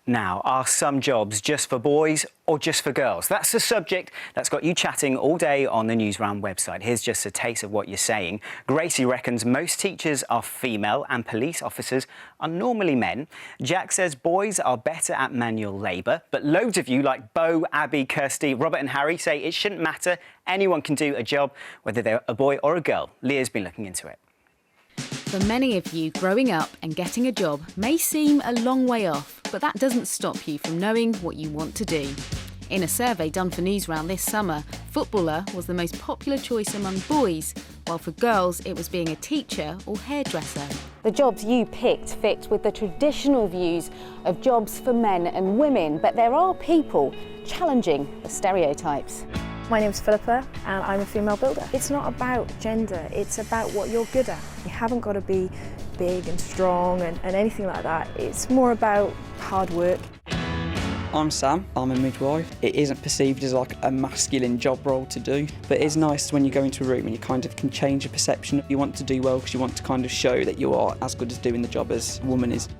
Now, are some jobs just for boys or just for girls? That's the subject that's got you chatting all day on the Newsround website. Here's just a taste of what you're saying. Gracie reckons most teachers are female and police officers are normally men. Jack says boys are better at manual labour, but loads of you like Bo, Abby, Kirsty, Robert and Harry say it shouldn't matter. Anyone can do a job, whether they're a boy or a girl. Leah's been looking into it. For many of you, growing up and getting a job may seem a long way off, but that doesn't stop you from knowing what you want to do. In a survey done for Newsround this summer, footballer was the most popular choice among boys, while for girls it was being a teacher or hairdresser. The jobs you picked fit with the traditional views of jobs for men and women, but there are people challenging the stereotypes. My name's Philippa and I'm a female builder. It's not about gender, it's about what you're good at. You haven't got to be big and strong and anything like that. It's more about hard work. I'm Sam, I'm a midwife. It isn't perceived as like a masculine job role to do, but it's nice when you go into a room and you kind of can change your perception. You want to do well because you want to kind of show that you are as good as doing the job as a woman is.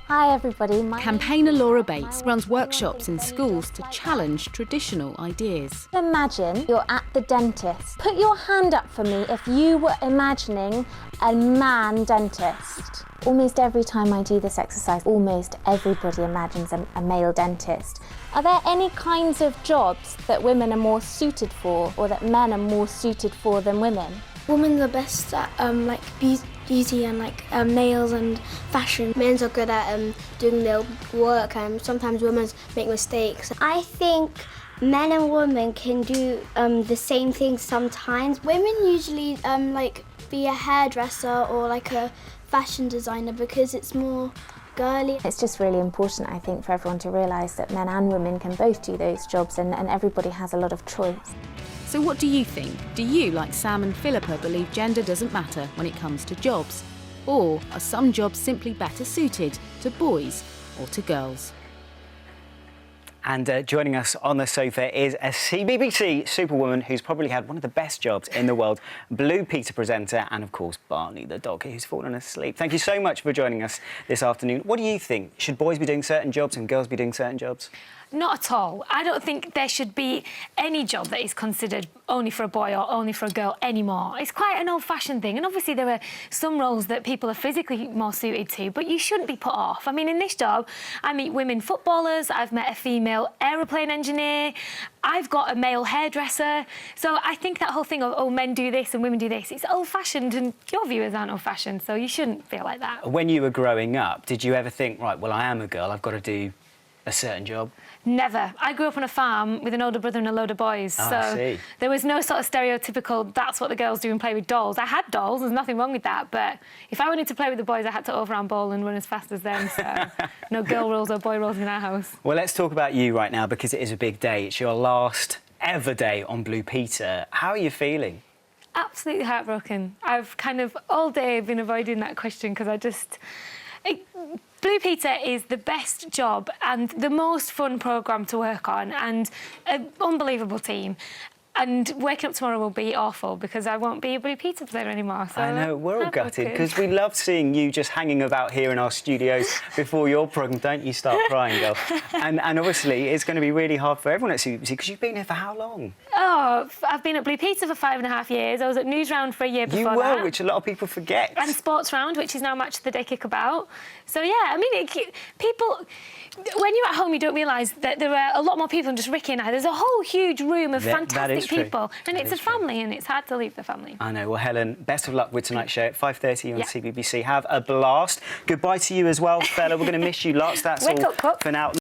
Hi everybody. Campaigner Laura Bates runs workshops in schools to challenge traditional ideas. Imagine you're at the dentist. Put your hand up for me if you were imagining a man dentist. Almost every time I do this exercise, almost everybody imagines a male dentist. Are there any kinds of jobs that women are more suited for or that men are more suited for than women? Women are best at like beauty and like nails and fashion. Men are good at doing their work, and sometimes women make mistakes. I think men and women can do the same thing sometimes. Women usually like be a hairdresser or like a fashion designer because it's more girly. It's just really important, I think, for everyone to realise that men and women can both do those jobs and everybody has a lot of choice. So what do you think? Do you, like Sam and Philippa, believe gender doesn't matter when it comes to jobs? Or are some jobs simply better suited to boys or to girls? And joining us on the sofa is a CBBC superwoman who's probably had one of the best jobs in the world, Blue Peter presenter, and of course Barney the dog who's fallen asleep. Thank you so much for joining us this afternoon. What do you think? Should boys be doing certain jobs and girls be doing certain jobs? Not at all. I don't think there should be any job that is considered only for a boy or only for a girl anymore. It's quite an old-fashioned thing, and obviously there are some roles that people are physically more suited to, but you shouldn't be put off. I mean, in this job, I meet women footballers, I've met a female aeroplane engineer, I've got a male hairdresser. So I think that whole thing of, oh, men do this and women do this, it's old-fashioned, and your viewers aren't old-fashioned, so you shouldn't feel like that. When you were growing up, did you ever think, right, well, I am a girl, I've got to do a certain job? Never. I grew up on a farm with an older brother and a load of boys, so there was no sort of stereotypical, that's what the girls do and play with dolls. I had dolls, there's nothing wrong with that, but if I wanted to play with the boys, I had to overhand ball and run as fast as them, so no girl roles or boy roles in our house. Well, let's talk about you right now, because it is a big day. It's your last ever day on Blue Peter. How are you feeling? Absolutely heartbroken. I've kind of all day been avoiding that question because I just... Blue Peter is the best job and the most fun programme to work on, and an unbelievable team. And waking up tomorrow will be awful because I won't be a Blue Peter player anymore. So I know, we're all gutted because we love seeing you just hanging about here in our studios before your programme. Don't you start crying, girl. And obviously it's going to be really hard for everyone at CBBC because you've been here for how long? Oh, I've been at Blue Peter for 5.5 years. I was at Newsround for a year before that. You were, which a lot of people forget. And Sports Round, which is now Match of the Day Kickabout. So, yeah, I mean, people... When you're at home, you don't realise that there are a lot more people than just Ricky and I. There's a whole huge room of fantastic people. And it's a family, and it's hard to leave the family. I know. Well, Helen, best of luck with tonight's show at 5:30 on CBBC. Have a blast. Goodbye to you as well, fella. We're going to miss you lots. That's all for now.